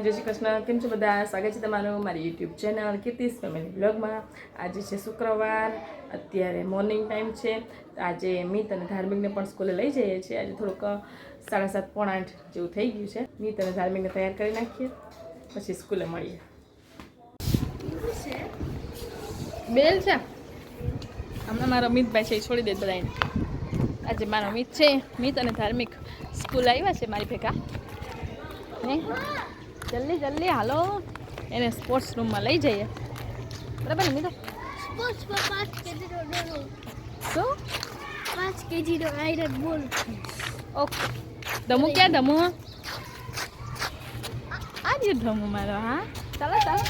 જય શ્રી કૃષ્ણ. કેમ છો બધા? સ્વાગત છે તમારું મારી યુટ્યુબ ચેનલ કીર્તિસ ફેમિલી બ્લોગમાં. આજે છે શુક્રવાર, અત્યારે મોર્નિંગ ટાઈમ છે. આજે મીત અને ધાર્મિકને પણ સ્કૂલે લઈ જઈએ છીએ. આજે થોડુંક 7:30 પોણા 8 જેવું થઈ ગયું છે. મીત અને ધાર્મિકને તૈયાર કરી નાખીએ, પછી સ્કૂલે મળીએ. બેલ છે હમણાં મારો મિતભાઈ છે એ છોડી દે બધાને. આજે મારો મિત છે, મિત અને ધાર્મિક સ્કૂલ આવ્યા છે મારી ભેગા. જલ્દી જલ્દી હાલો, એને સ્પોર્ટ્સ રૂમમાં લઈ જઈએ. બરાબર ને મિત્રો? સ્પોર્ટ્સમાં 5 kg નો શું 5 kg નો આયરન બોલ. ઓકે. દમુ ક્યાં દમુ? આજે દમુ મારો. હા ચાલો ચાલો.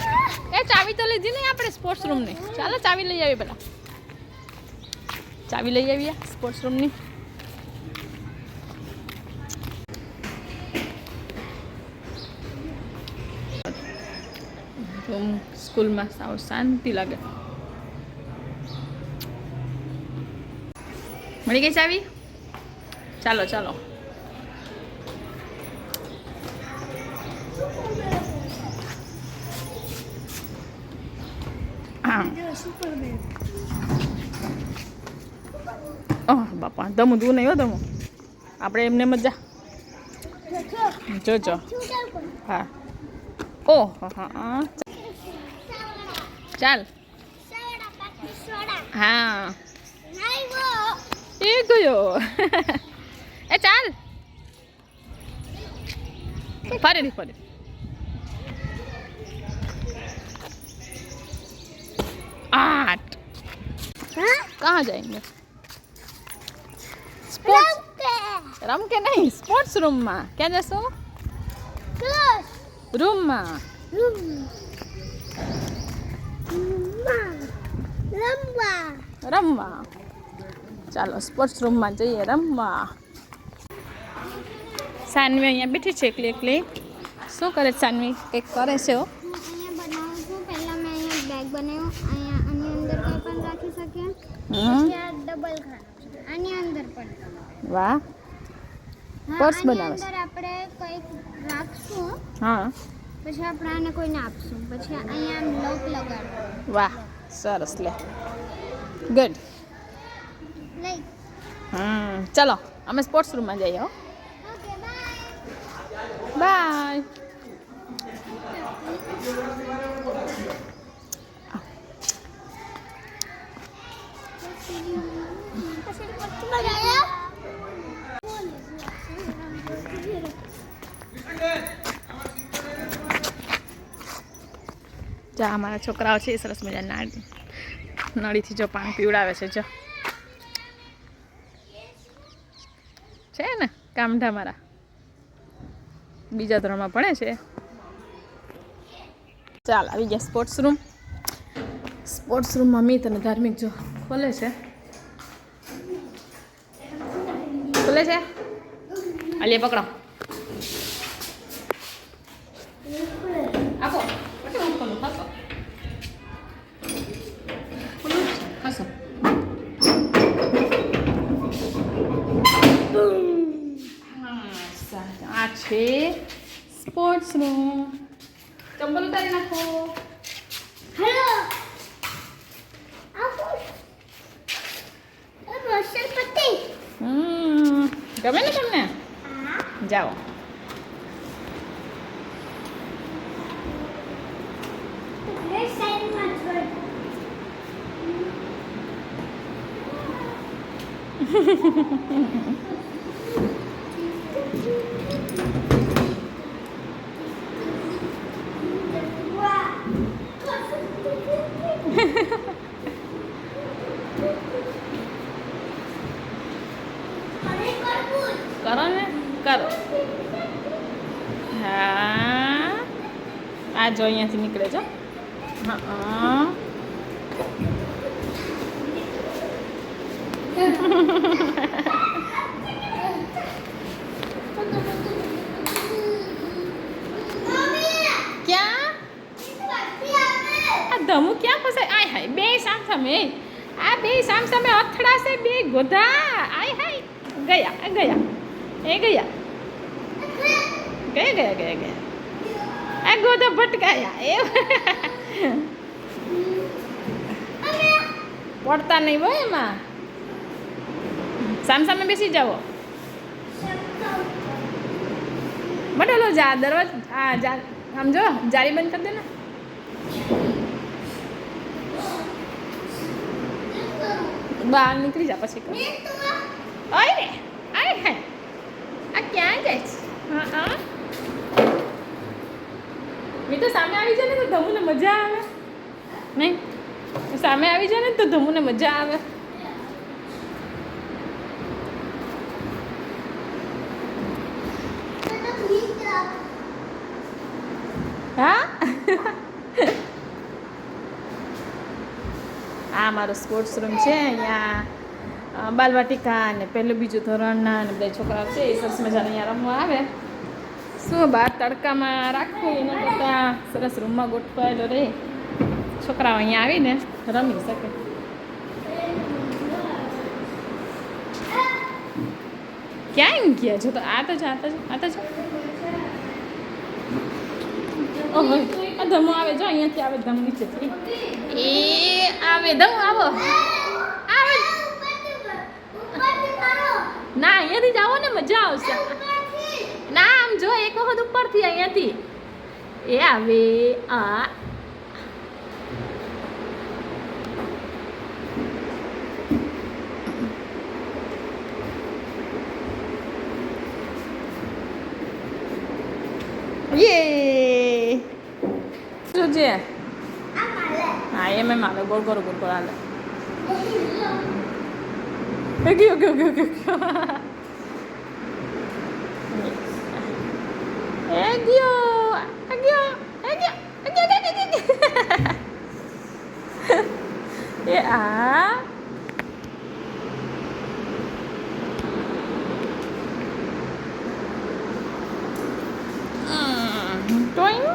એ ચાવી તો લીધી નહીં આપણે સ્પોર્ટ્સ રૂમની. ચાલો ચાવી લઈ આવીએ પેલા. ચાવી લઈ આવીએ સ્પોર્ટ્સ રૂમની. સ્કૂલમાં સાવ શાંતિ લાગે. મળી ગઈ ચાવી? ચાલો ચાલો. સુપરમેન. ઓહ બાપા, દમુ તું નહીં હો દમુ. આપણે એમને મજા જોજો. હા ઓહ હા ચાલ. હા એ ગયો. એ ચાલ ફરી ફરી. आठ कहाँ जाएंगे? स्पोर्ट्स रम के नहीं, स्पोर्ट्स रूम में. क्या जैसो? क्लास रूम में. रमवा. ચાલો સ્પોર્ટ્સ રૂમમાં જઈએ રમવા. સાનવી અહીંયા બેઠી છે એકલી એકલી. શું કરે છે સાનવી? કંઈક કરે છે. અહીંયા બનાવું છું. પહેલા મેં અહીંયા બેગ બનાવ્યું. અહીંયા આની અંદર કંઈ પણ રાખી શકીએ. પછી આ ડબલ ખાનું છે. આની અંદર પણ. વાહ, પર્સ બનાવે છે. અંદર આપણે કંઈક રાખશું. હા, પછી આપણે આને કોઈને આપશું. પછી અહીંયા આમ લોક લગાડવું. વાહ સરસ. લે ગુડ. લાઈક ચલો અમે સ્પોર્ટ્સ રૂમમાં જઈએ. હો ઓકે બાય. બાય. જા અમારા છોકરાઓ છે એ સરસ મજાના નળીથી જો પાણી પીવડાવે છે. જો છે ને કામઢા મારા બીજા ધોરણમાં ભણે છે. ચાલ આવી ગયા સ્પોર્ટ્સ રૂમ. સ્પોર્ટ્સ રૂમમાં મીત અને ધાર્મિક જો ખોલે છે. ખોલે છે. આલિયા પકડો. આપો. હું ખોલું. ખસો ખસો. આ છે સ્પોર્ટ્સ રૂમ. ચંપલ ઉતારી નાખો. હેલો આપો. રોશન પતિ. ગમે ને તમને? જાઓ. કરો ને કરો. હા આ જો અહીંયાથી નીકળે છો. હા ક્યાં આ ધમુ ક્યાં ફસાય? આય હાય બે સામ સામે. આ બે સામ સામે અથડાશે બે ગોધા. આય હાય ગયા ગયા. એ ગયા ગયા ગયા ગયા ગયા. ભાગો તો ભટકાયા એ પડતા નહીં હોય એમાં સામે બેસી જાઓ બટલો જા દરવાજ હા જા આમ જો જારી બંધ કરી દે ને બહાર નીકળી જા પછી કર ઓય રે આય હે આ ક્યાં જાય છે હા હા મેં તો સામે આવી જાય ને તો ધમુને મજા આવે નહીં સામે આવી જાય ને તો ધમુને મજા આવે હા આ મારો સ્પોર્ટ્સ રૂમ છે અહીંયા બાલવાટિકા ને પહેલું બીજું ધોરણના ને બધા છોકરાઓ છે એ સરસ મજાને અહીંયા રમવા આવે શું બહાર તડકામાં રાખવું એના કરતાં સરસ રૂમમાં ગોઠવાયેલો રહે છોકરાઓ અહીંયા આવીને રમી શકે ક્યાં ગયા છો તો આ તો છે ઓહો આ ધમો આવે જો અહીંયાથી આવે ધમ નીચેથી એ આવે ધમ આવો આવે ના અહીંયાથી જાઓ ને મજા આવશે ના આમ જો એક વખત ઉપરથી અહીંયાથી એ આવે આ યે જોજે હા એમ હાલે ગોળ ગોળ હાલે ગયો એ આ ટોઈંગ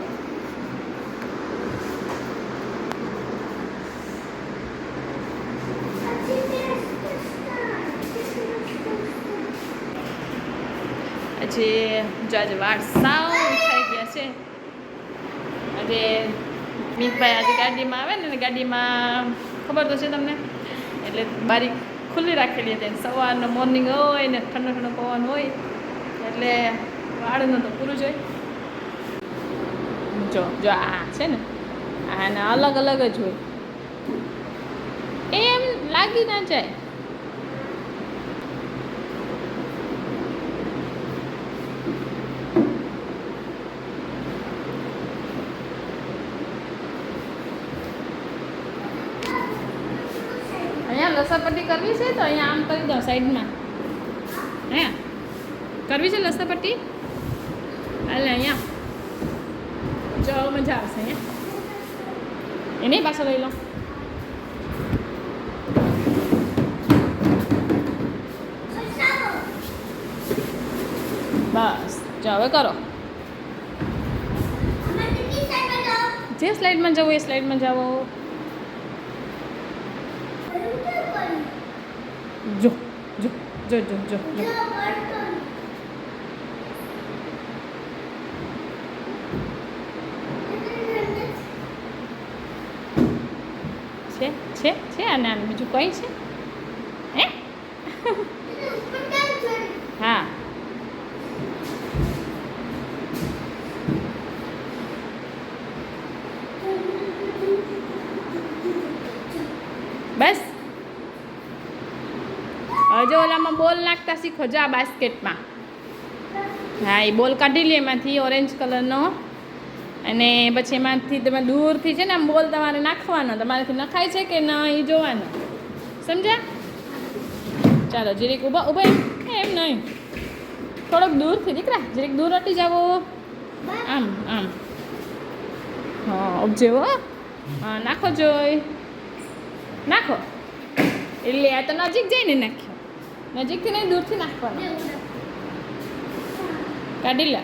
આજે આજે વાળ સાવ થઈ ગયા છે આજે મીતભાઈ આજે ગાડીમાં આવે ને ગાડીમાં ખબર તો છે તમને એટલે બારી ખુલ્લી રાખેલી હતી સવારનો મોર્નિંગ હોય ને ઠંડો ઠંડો પવન હોય એટલે વાળનું તો પૂરું જ હોય જો આ છે ને આના અલગ અલગ જ હોય એમ લાગી ના જાય અહીંયા લસરપટ્ટી કરવી છે તો અહીંયા આમ કરી દો સાઈડમાં હે કરવી છે લસરપટ્ટી હાલે અહીંયા જો મજા આવશે અહીંયા એની પાછળ લઈ લો બસ જો હવે કરો જે સ્લાઇડમાં જવું એ સ્લાઇડમાં જાઓ જો જો જો જો જો જો છે અને આનું બીજું કંઈ છે હે હા બસ હવે ઓલામાં બોલ નાખતા શીખો જો આ બાસ્કેટમાં હા એ બોલ કાઢી લે એમાંથી ઓરેન્જ કલરનો અને પછી એમાંથી તમે દૂરથી છે ને આમ બોલ તમારે નાખવાનો તમારાથી નખાય છે કે ના એ જોવાનો સમજ્યા ચાલો જીરીક ઊભા એમ નહીં થોડોક દૂરથી દીકરા જીરીક દૂર હટી જાવો આમ આમ હા ઉપજેવો હા નાખો જોઈ નાખો એટલે આ તો નજીક જઈને નાખ્યો નજીકથી નહીં દૂરથી નાખવાનો કાઢી લે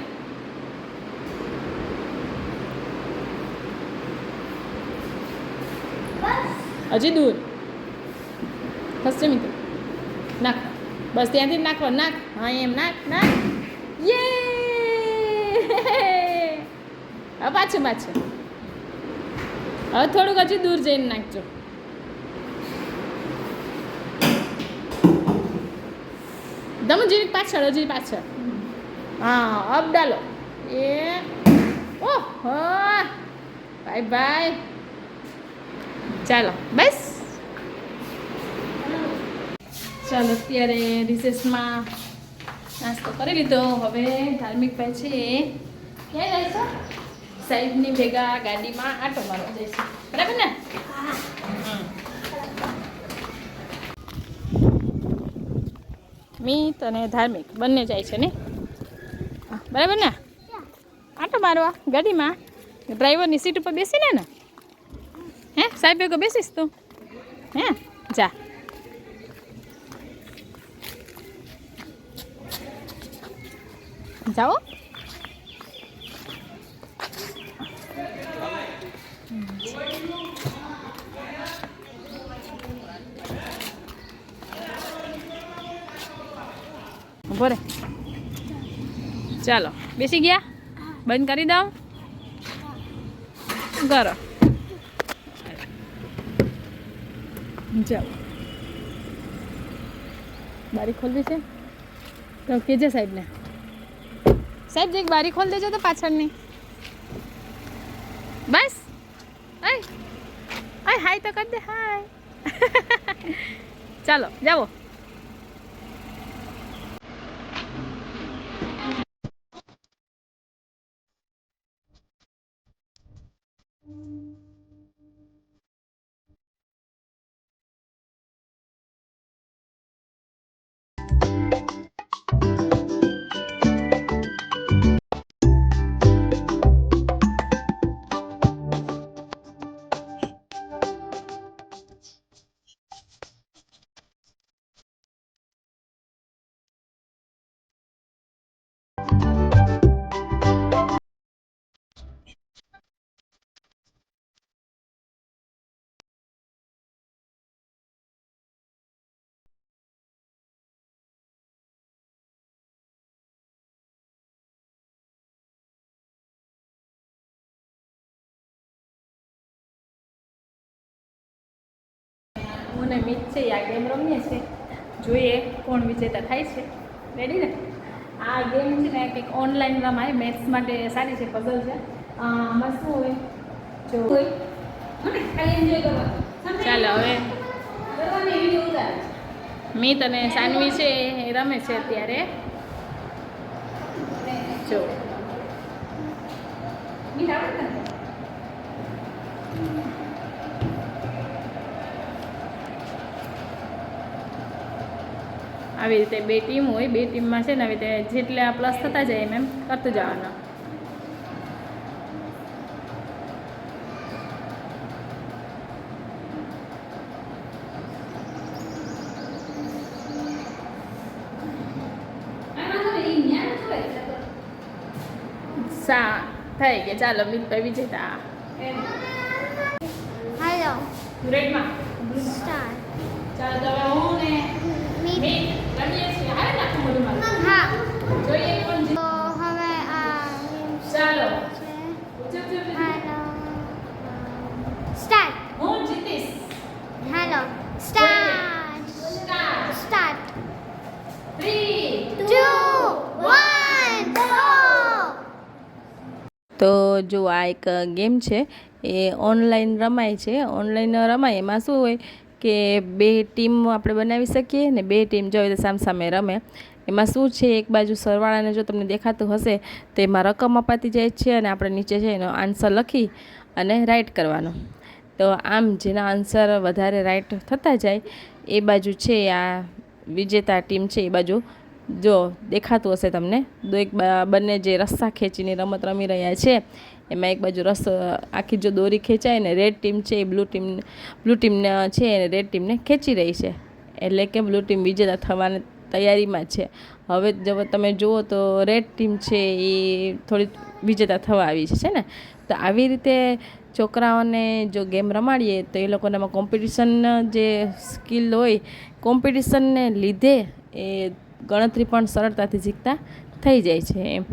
હજી દૂર ખસશે મિત્રો નાખ બસ ત્યાંથી નાખવા નાખ હા એમ નાખ નાખ યે હવે પાછું હવે થોડુંક હજી દૂર જઈને નાખજો. તમે જીરી પાછળ હા અપ ડાલો એ ઓહ બાય ચાલો બસ ચાલો અત્યારે રિસેસમાં નાસ્તો કરી લીધો. હવે ધાર્મિક ભાઈ છે ક્યાં જાય છે? સાહેબની ભેગા ગાડીમાં આટો મારવા જાય છે, બરાબર ને? મીત અને ધાર્મિક બંને જાય છે ને, બરાબર ને? આટો મારવા ગાડીમાં ડ્રાઈવરની સીટ ઉપર બેસીને ને. હે સાહેબ ભેગો બેસીશ તું? હે જા. જાઓ. ઉભો રે. ચાલો બેસી ગયા? બંધ કરી દઉં? કરો. જાઓ. બારી ખોલવી છે તો કેજે સાહેબને. સાહેબ જે બારી ખોલ દેજો તો પાછળની. બસ હાય તો કરી દે હાય. ચાલો જાઓ. હું ને મિત છે આ ગેમ રમીએ છીએ, જોઈએ કોણ વિજેતા થાય છે. રેડી ને? આ ગેમ છે ને કંઈક ઓનલાઈન રમાય, મેથ્સ માટે સારી છે, પઝલ છે. આમાં શું હોય જો ખાલી એન્જોય કરવા. ચાલો હવે મિત અને સાનવી છે એ રમે છે અત્યારે. જો આવી રીતે બે ટીમ હોય, બે ટીમમાં છે ને આવી રીતે જેટલા પ્લસ થતા જાય એમ કરતું જવાના. થઈ ગયા. ચાલો મિતભાઈ વિજેતા. હેલો રેડમાં સ્ટાર્ટ. ચાલો તો હવે હું ને મિત રમીએ છીએ. હારે નાખું બધું મારું. હા જોઈએ કોણ જીતે. તો હવે આ ચાલો હેલો સ્ટાર્ટ. હું જીતીશ. Hello start. Start 3 2 1 go. તો જો આ એક ગેમ છે એ ઓનલાઈન રમાય છે. ઓનલાઈન રમાય એમાં શું હોય કે બે ટીમ આપણે બનાવી શકીએ ને બે ટીમ જો સામસામે રમે. એમાં શું છે એક બાજુ સરવાળાને જો તમને દેખાતું હશે તો એમાં રકમ અપાતી જાય છે અને આપણે નીચે છે એનો આન્સર લખી અને રાઇટ કરવાનો. તો આમ જેના આન્સર વધારે રાઇટ થતા જાય એ બાજુ છે આ વિજેતા ટીમ છે. એ બાજુ જો દેખાતું હશે તમને બંને જે રસ્સા ખેંચીની રમત રમી રહ્યા છે એમાં એક બાજુ આખી જો દોરી ખેંચાય ને રેડ ટીમ છે એ બ્લુ ટીમને છે એને રેડ ટીમને ખેંચી રહી છે, એટલે કે બ્લુ ટીમ વિજેતા થવાની તૈયારીમાં છે. હવે જો તમે જુઓ તો રેડ ટીમ છે એ થોડી વિજેતા થવા આવી છે ને. તો આવી રીતે છોકરાઓને જો ગેમ રમાડીએ તો એ લોકોનામાં કોમ્પિટિશન જે સ્કિલ હોય કોમ્પિટિશનને લીધે એ ગણતરી પણ સરળતાથી શીખતા થઈ જાય છે એમ.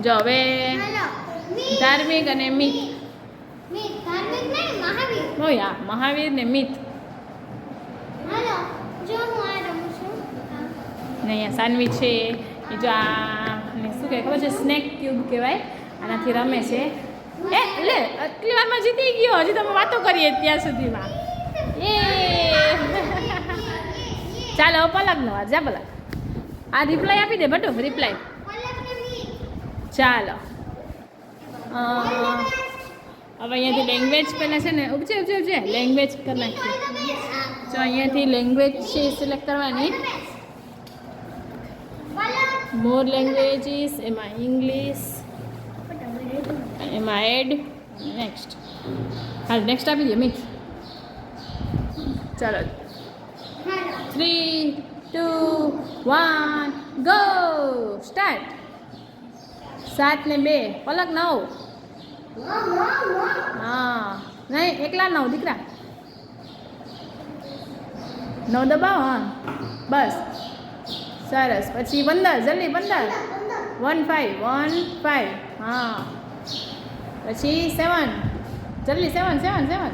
જો હવે હાલો મીત ધાર્મિક અને મિત. મીત ધાર્મિક નહીં મહાવીર. ઓ યા મહાવીર ને મિત. હાલો જો હું આ રમું છું. ને અહીંયા સાનવી છે એ જો આ ને શું કહે ખબર છે સ્નેક ક્યુબ કહેવાય આનાથી રમે છે. એ લે આટલી વારમાં જીતી ગયો હજી તમે વાતો કરીએ ત્યાં સુધીમાં. એ ચાલો પલકનો વાર જા પલક. આ રિપ્લાય આપી દે બટુ રિપ્લાય. પલક ને મીત. ચાલો હવે અહીંયાથી લેંગ્વેજ પહેલાં છે ને ઉપજે લેંગ્વેજ કરી નાખીએ. જો અહીંયાથી લેંગ્વેજ છે સિલેક્ટ કરવાની. મોર લેંગ્વેજીસ એમાં ઇંગ્લિશ એમાં એડ નેક્સ્ટ. હાલ નેક્સ્ટ આપી દે મિત. ચાલો 3 2 1 ગો સ્ટાર્ટ. 7 ને 2 પલક 9. હા નહીં એકલા 9 દીકરા 9 દબાવો હા બસ સરસ. પછી 15 જલ્દી 15 1 5 1 5 હા પછી 7 જલ્દી 7 7 7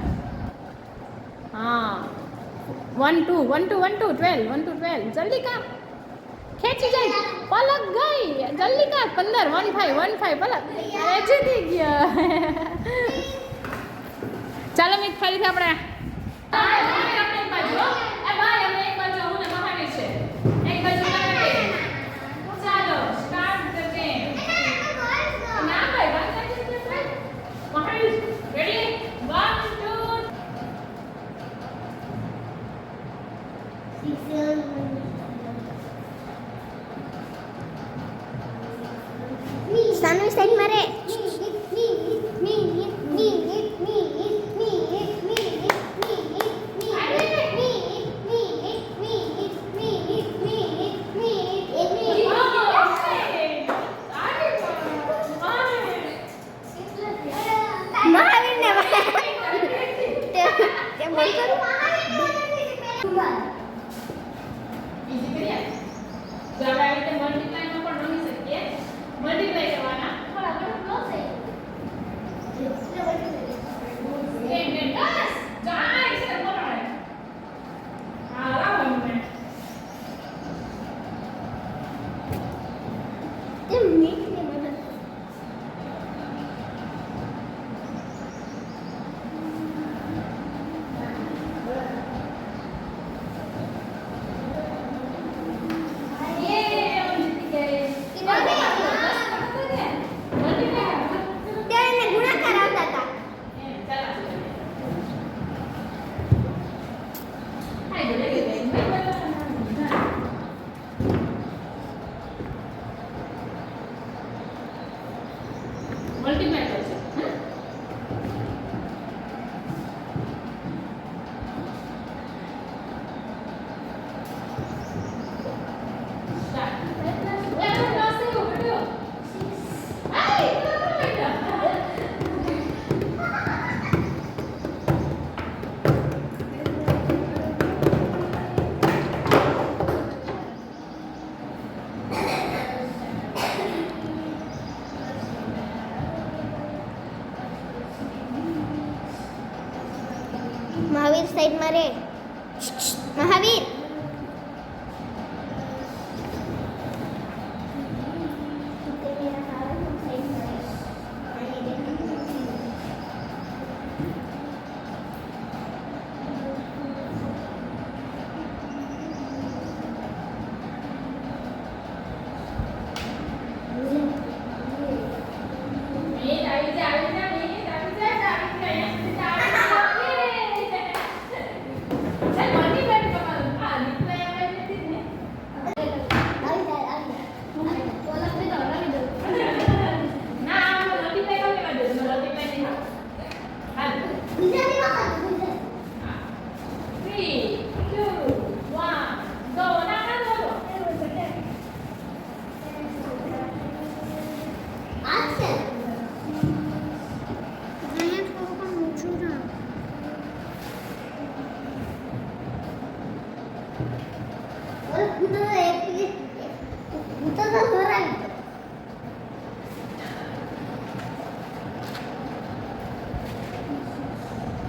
હા 1 2 1 2 1 2 12 1 2 12 જલ્દી કા ખેંચી જાય પલક ગઈ જલ્દી કા 15 1 5 1 5 પલક અરે જીતી ગયા. ચાલો મિત ફરીથી આપણે સાનવી સાઈડ મારે. મહાવીર ને તે બોલ કરું. તો આપણે આવી રીતે મલ્ટીપ્લાયમાં પણ રમી શકીએ. મલ્ટીપ્લાય કરવાના બરાબર નો થાય. મલ્ટીપ્લાય કરશે મહાવીર સાઈડ મારે. મહાવીર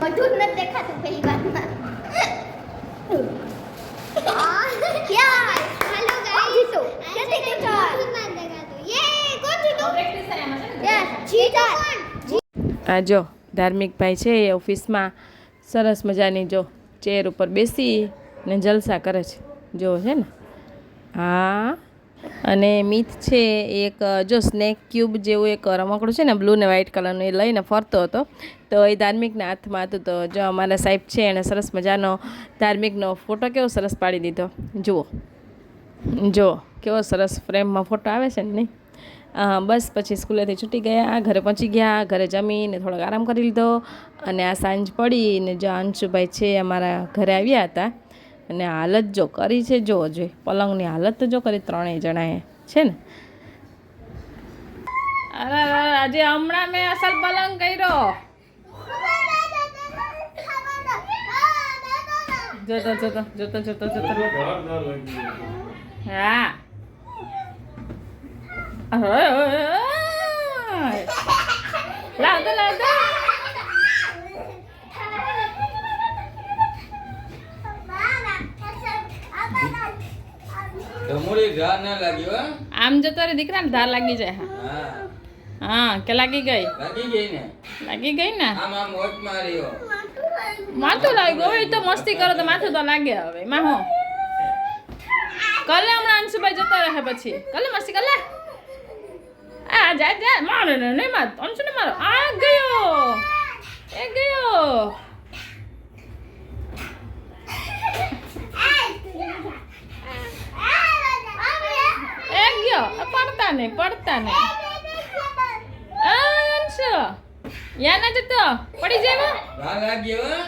બધું જ નથી દેખાતું પેલી વાતમાં યા હેલો ગાઈસ કેસે કેસો યે કોણ જીતો પ્રેક્ટિસ કર્યા છે યસ જીતો આ જો ધાર્મિક ભાઈ છે એ ઓફિસમાં સરસ મજાની જો ચેર ઉપર બેસી ને જલસા કરે છે જો છે ને હા અને મિત છે એક જો સ્નેક ક્યુબ જેવું એક રમકડું છે ને બ્લુ ને વ્હાઇટ કલરનું એ લઈને ફરતો હતો તો એ ધાર્મિકના હાથમાં હતું તો જો અમારા સાહેબ છે એણે સરસ મજાનો ધાર્મિકનો ફોટો કેવો સરસ પાડી દીધો જુઓ જો કેવો સરસ ફ્રેમમાં ફોટો આવે છે ને નહીં બસ પછી સ્કૂલેથી છૂટી ગયા ઘરે પહોંચી ગયા ઘરે જમીને થોડોક આરામ કરી લીધો અને આ સાંજ પડી ને જો અંશુભાઈ છે અમારા ઘરે આવ્યા હતા અને હાલત જો કરી છે જો જોઈ પલંગની હાલત તો જો કરી ત્રણેય જણાએ છે ને અરે આજે હમણાં મેં અસલ પલંગ કર્યો જોતો હા લાવતો આમ જતો રે દીકરા ધાર લાગી જાય હા કે લાગી ગઈ ને માથું લાગ્યું હવે તો મસ્તી કરો તો માથું તો લાગે હવે માં હો કલે હમણાં અંશુભાઈ જતો રહે પછી કલે મસ્તી કલે આ જા મારો નહીં માર અંશુ ને મારો આ ગયો પડતા નહીં અંશુ યા ના જતો પડી જાય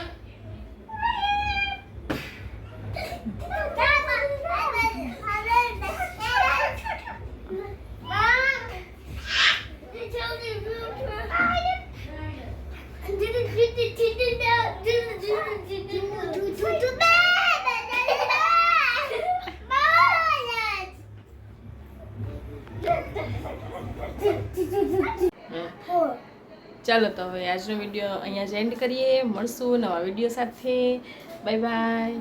ચાલો તો હવે આજનો વિડીયો અહીંયા જ એન્ડ કરીએ મળશું નવા વિડીયો સાથે બાય બાય